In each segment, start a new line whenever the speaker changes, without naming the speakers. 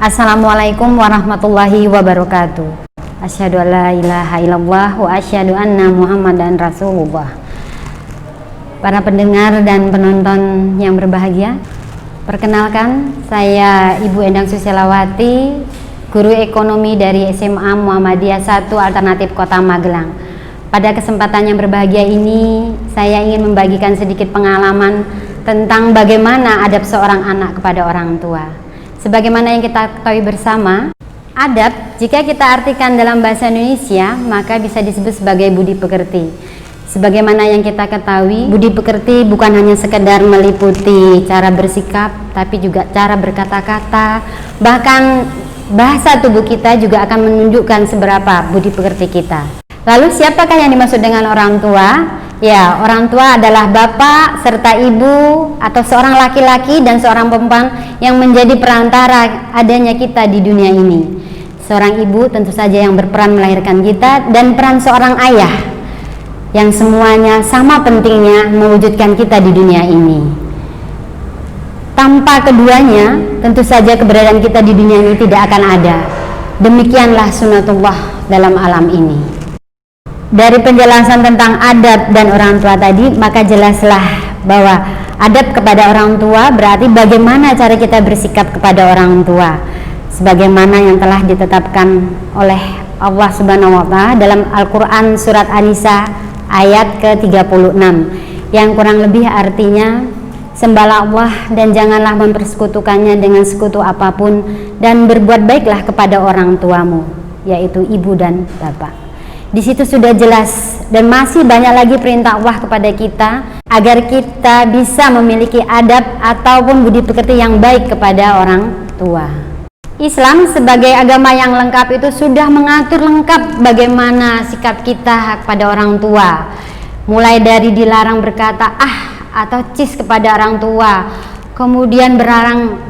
Assalamualaikum warahmatullahi wabarakatuh. Asyhadu an la ilaha illallah wa asyhadu anna Muhammadan Rasulullah. Para pendengar dan penonton yang berbahagia, perkenalkan saya Ibu Endang Susilawati, guru ekonomi dari SMA Muhammadiyah 1 Alternatif Kota Magelang. Pada kesempatan yang berbahagia ini, saya ingin membagikan sedikit pengalaman tentang bagaimana adab seorang anak kepada orang tua. Sebagaimana yang kita ketahui bersama, adab jika kita artikan dalam bahasa Indonesia maka bisa disebut sebagai budi pekerti. Sebagaimana yang kita ketahui, budi pekerti bukan hanya sekedar meliputi cara bersikap, tapi juga cara berkata-kata, bahkan bahasa tubuh kita juga akan menunjukkan seberapa budi pekerti kita. Lalu siapakah yang dimaksud dengan orang tua? Ya, orang tua adalah bapak serta ibu atau seorang laki-laki dan seorang perempuan yang menjadi perantara adanya kita di dunia ini. Seorang ibu tentu saja yang berperan melahirkan kita, dan peran seorang ayah yang semuanya sama pentingnya mewujudkan kita di dunia ini. Tanpa keduanya, tentu saja keberadaan kita di dunia ini tidak akan ada. Demikianlah sunatullah dalam alam ini. Dari penjelasan tentang adab dan orang tua tadi, maka jelaslah bahwa adab kepada orang tua berarti bagaimana cara kita bersikap kepada orang tua, sebagaimana yang telah ditetapkan oleh Allah Subhanahu wa Ta'ala dalam Al-Quran surat An-Nisa ayat ke-36, yang kurang lebih artinya, sembahlah Allah dan janganlah mempersekutukannya dengan sekutu apapun, dan berbuat baiklah kepada orang tuamu, yaitu ibu dan bapak. Di situ sudah jelas, dan masih banyak lagi perintah Allah kepada kita agar kita bisa memiliki adab ataupun budi pekerti yang baik kepada orang tua. Islam sebagai agama yang lengkap itu sudah mengatur lengkap bagaimana sikap kita kepada orang tua. Mulai dari dilarang berkata atau cis kepada orang tua, kemudian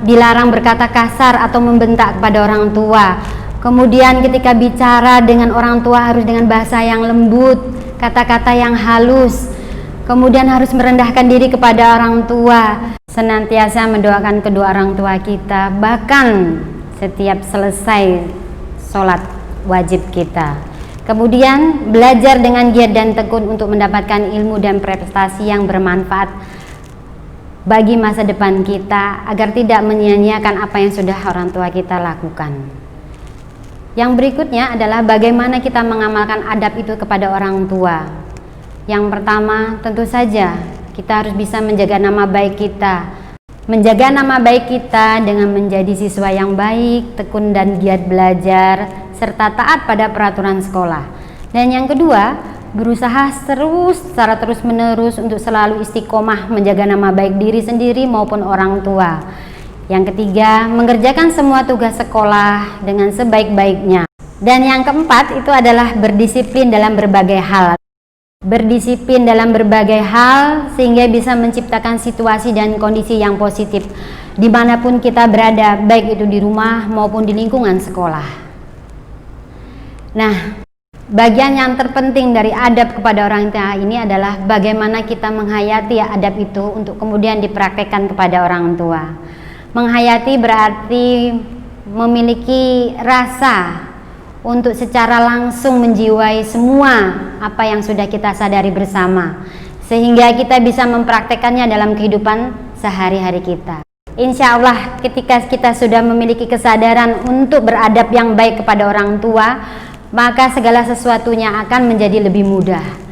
dilarang berkata kasar atau membentak kepada orang tua. Kemudian ketika bicara dengan orang tua harus dengan bahasa yang lembut, kata-kata yang halus. Kemudian harus merendahkan diri kepada orang tua, senantiasa mendoakan kedua orang tua kita, bahkan setiap selesai sholat wajib kita. Kemudian belajar dengan giat dan tekun untuk mendapatkan ilmu dan prestasi yang bermanfaat bagi masa depan kita, agar tidak menyia-nyiakan apa yang sudah orang tua kita lakukan. Yang berikutnya adalah bagaimana kita mengamalkan adab itu kepada orang tua. Yang pertama, tentu saja kita harus bisa menjaga nama baik kita. Menjaga nama baik kita dengan menjadi siswa yang baik, tekun dan giat belajar, serta taat pada peraturan sekolah. Dan yang kedua, berusaha secara terus-menerus untuk selalu istiqomah menjaga nama baik diri sendiri maupun orang tua. Yang ketiga, mengerjakan semua tugas sekolah dengan sebaik-baiknya. Dan yang keempat itu adalah berdisiplin dalam berbagai hal. Berdisiplin dalam berbagai hal sehingga bisa menciptakan situasi dan kondisi yang positif dimanapun kita berada, baik itu di rumah maupun di lingkungan sekolah. Nah, bagian yang terpenting dari adab kepada orang tua ini adalah bagaimana kita menghayati adab itu untuk kemudian dipraktekkan kepada orang tua. Menghayati berarti memiliki rasa untuk secara langsung menjiwai semua apa yang sudah kita sadari bersama, sehingga kita bisa mempraktekannya dalam kehidupan sehari-hari kita. Insya Allah ketika kita sudah memiliki kesadaran untuk beradab yang baik kepada orang tua, maka segala sesuatunya akan menjadi lebih mudah.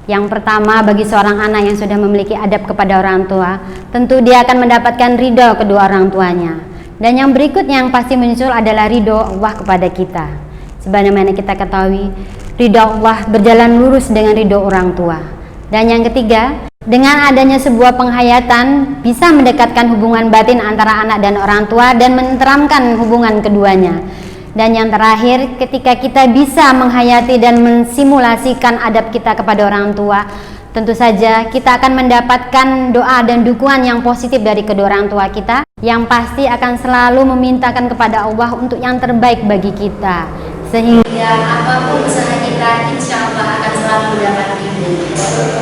Yang pertama, bagi seorang anak yang sudah memiliki adab kepada orang tua, tentu dia akan mendapatkan ridho kedua orang tuanya. Dan yang berikutnya yang pasti muncul adalah ridho Allah kepada kita. Sebagaimana kita ketahui, ridho Allah berjalan lurus dengan ridho orang tua. Dan yang ketiga, dengan adanya sebuah penghayatan bisa mendekatkan hubungan batin antara anak dan orang tua dan menenteramkan hubungan keduanya. Dan yang terakhir, ketika kita bisa menghayati dan mensimulasikan adab kita kepada orang tua, tentu saja kita akan mendapatkan doa dan dukungan yang positif dari kedua orang tua kita, yang pasti akan selalu memintakan kepada Allah untuk yang terbaik bagi kita, sehingga apapun usaha kita insya Allah akan selalu mendapat ridho.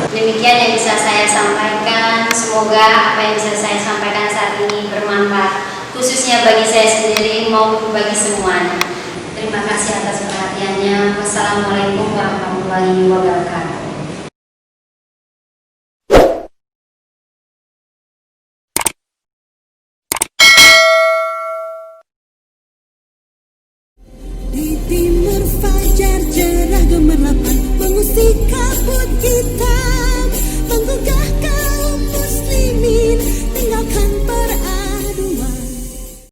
Demikian yang bisa saya sampaikan. Semoga apa yang bisa saya sampaikan saat ini bermanfaat, khususnya bagi saya sendiri maupun bagi semuanya. Terima kasih atas perhatiannya. Wassalamualaikum warahmatullahi wabarakatuh.
Di timur fajar cerah gemerlapan mengusik kabut hitam menggugah